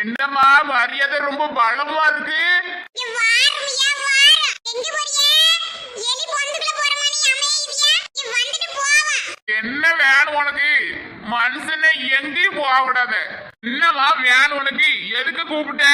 என்னம்மா மரியாதை ரொம்ப பலமா இருக்கு. என்ன வேணும் உனக்கு? மனுஷனை எங்கேயும் போக கூடாது. என்னம்மா வேணும் உனக்கு? எதுக்கு கூப்பிட்ட?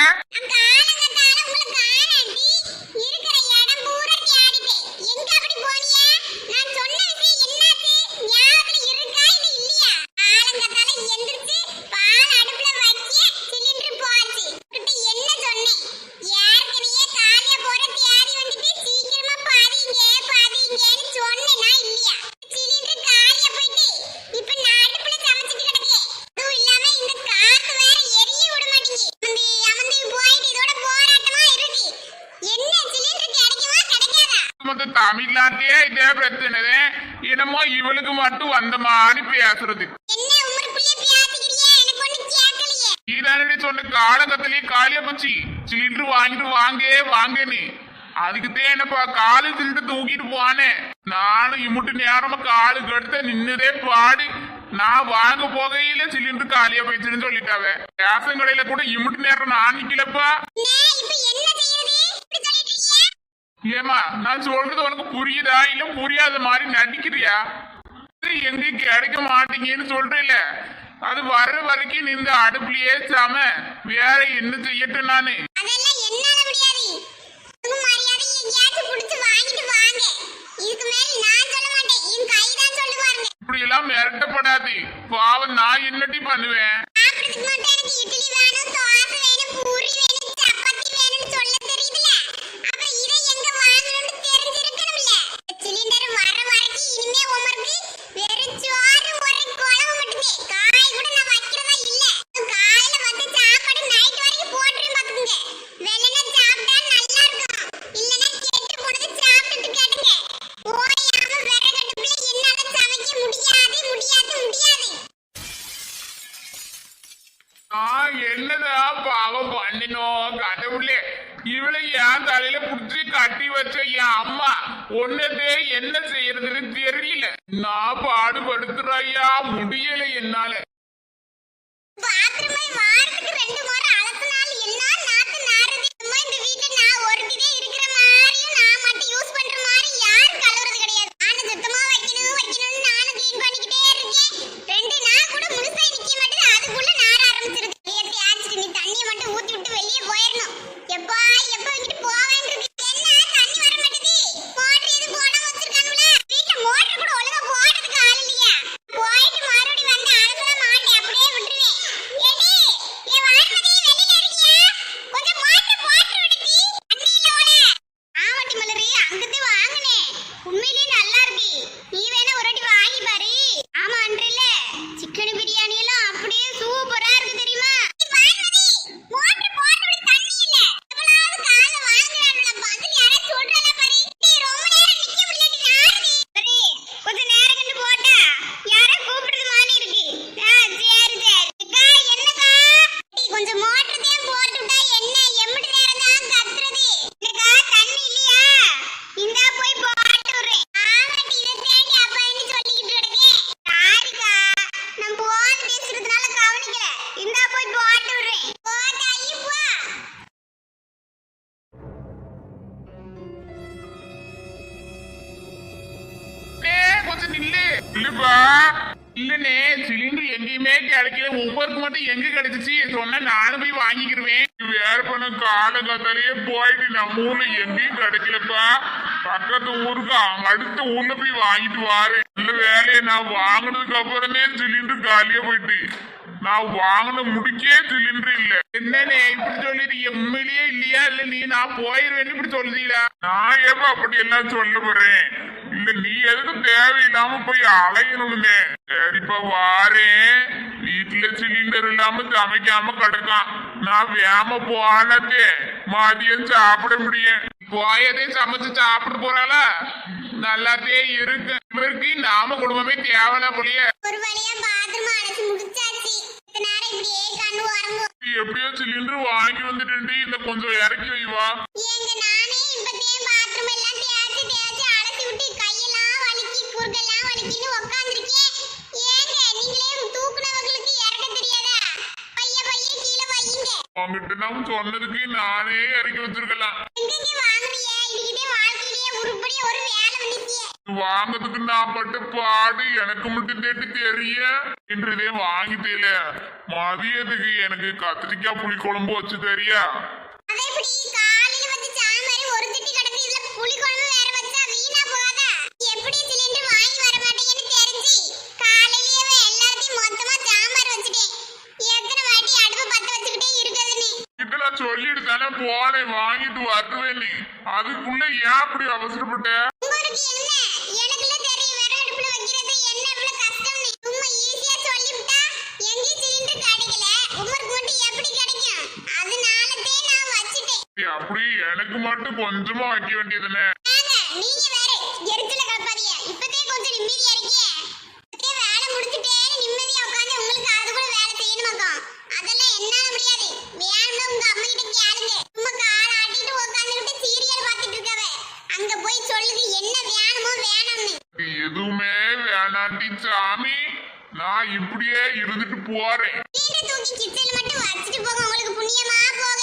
தமிழ்நாட்டிலே இதே பிரச்சனை. என்னமோ இவளுக்கு மட்டும் வந்த மாதிரி பேசுறது. நீதானே சொன்ன காலகத்திலேயே காலியா போச்சு. சிலிண்டர் வாங்கிட்டு வாங்க நீ. அதுக்குதான் என்னப்பா காலு சிலிண்டர் தூக்கிட்டு போனே. நானும் இம்முட்டு நேரமா காலு கடுத்த நின்னுதே பாடு. நான் வாங்க போகையில சிலிண்டர் காலியா போயிடுச்சுன்னு சொல்லிட்டாவே. ரேஷன் கடையில கூட இம்முட்டு நேரம் நான் நிக்கலப்பா. ஏமா நான் சொல்றது உனக்கு புரியுதா இல்ல புரியாத மாதிரி நடிக்கிறியா? எங்க கிடைக்க மாட்டீங்கன்னு சொல்றேல, அது வர்ற வரைக்கும் நின்று அடுப்புலயே சாம வேற என்ன செய்யட்டும் நானு? இப்படி எல்லாம் மிரட்டப்படாது. பாவம் நான் என்னட்டி பண்ணுவேன்? என்னதான் பாவம் பண்ணினோம் கடவுளே. இவளை என் தலையில புடிச்சு கட்டி வச்ச என் அம்மா ஒன்னதே என்ன செய்யறதுன்னு தெரியல. நான் பாடுபடுத்துறையா முடியல என்னால. இல்லனே சிலிண்டர் எங்கேயுமே கிடைக்கல. ஒவ்வொருக்கு மட்டும் எங்க கிடைச்சிச்சு சொன்ன நானும் போய் வாங்கிக்கிருவேன். வேற பண்ண காலங்காத்தாலேயே போயிட்டு நம்ம ஊர்ல எங்கேயும் கிடைக்கலப்பா. பக்கத்து ஊருக்கு அடுத்த ஊர்ல போய் வாங்கிட்டு வாரேன். நல்ல வேலையை நான் வாங்கினதுக்கு அப்புறமே சிலிண்டர் காலியா போயிட்டு நான் வாங்கின முடிக்கே சிலிண்டர் இல்ல. என்னன்னு இப்படி சொல்லிருக்கீங்க? உண்மையிலேயே இல்லையா? இல்ல நீ நான் போயிருவேன்னு இப்படி சொல்றீங்களா? நான் ஏப்பா அப்படி எல்லாம் சொல்ல போறேன்? இல்ல நீ எதுக்கு தேவையில்லாம போய் அலையணும்னு. சரிப்பா வாரேன். வீட்டுல சிலிண்டர் இல்லாம சமைக்காம கிடக்கான். நான் வேம போனதே மதியம் சாப்பிட முடியும். போயதே சமைச்சு சாப்பிட போறாளா? நல்லாதே இருக்கு. இவருக்கு நாம குடும்பமே தேவலா போலிய. எப்படியோ சிலிண்டர் வாங்கி வந்துட்டு இந்த கொஞ்சம் இறக்கி வைவா. உங்ககிட்ட நான் சொன்னதுக்கு நானே இறக்கி வச்சிருக்கலாம். எங்கங்க வாங்குறியே? இதுகிட்டே வாழ்க்கையிலேயே உருப்படியா ஒரு வேலை பண்ணிட்டியே. வாங்கிறதுக்கு நான் பட்ட பாடு எனக்கு மட்டும் தேட்டு தெரிய என்றதே வாங்கிட்டேல. மதியத்துக்கு எனக்கு கத்திரிக்காய் புளி குழம்பு வச்சு தெரியா? அதே இப்படி காலையில வந்து சாம்பார் ஒரு திட்டி கிடக்கு, இதுல புளி குழம்பு வேற வச்சா வீணா போகாதா? எப்படி சிலிண்டர் வாங்கி வர மாட்டேங்கன்னு தெரிஞ்சு காலையிலேயே எல்லாத்தையும் மொத்தமா சாம்பார் வச்சுட்டேன். எத்தனை வாட்டி அடுப்பு பத்த வச்சுக்கிட்டே இருக்குதுன்னு. இதெல்லாம் சொல்லிட்டு தானே போனேன் வாங்கிட்டு வருவேன். நீ அதுக்குள்ள ஏன் அப்படி அவசரப்பட்ட? உங்களுக்கு என்ன? எனக்குல தெரியும் விறகு அடுப்புல வைக்கிறது என்ன இவ்வளவு கஷ்டம்னு. சும்மா ஈஸியா சொல்லிவிட்டா எங்கேயும் சிலிண்டர் கிடைக்கல, உங்களுக்கு மட்டும் எப்படி கிடைக்கும்? அதனாலதே நான் வச்சுட்டேன். அப்படி எனக்கு மட்டும் கொஞ்சமா வைக்க வேண்டியதுன்னு. ஏங்க, நீங்க வேற எரிச்சல கலப்பாதீங்க. இப்பதே கொஞ்சம் நிம்மதியா இருக்கீங்க. இப்பதே வேலை முடிச்சிட்டேன்னு நிம்மதியா உட்கார்ந்து உங்களுக்கு அது கூட வேலை செய்யணுமாக்கும். அதெல்லாம் என்னால முடியாது. வேணும்னா உங்க அம்மா கிட்ட கேளுங்க. சும்மா கால் ஆட்டிட்டு உட்கார்ந்துகிட்டு சீரியல் பார்த்துட்டு இருக்காவ. அங்க போய் சொல்லுங்க என்ன வேணுமோ வேணும்னு. எதுவுமே வேணாண்டி சாமி, நான் இப்படியே இருந்துட்டு போறேன். வீட்டை தூக்கி கிச்சன்ல மட்டும் வச்சுட்டு போங்க, உங்களுக்கு புண்ணியமா போக.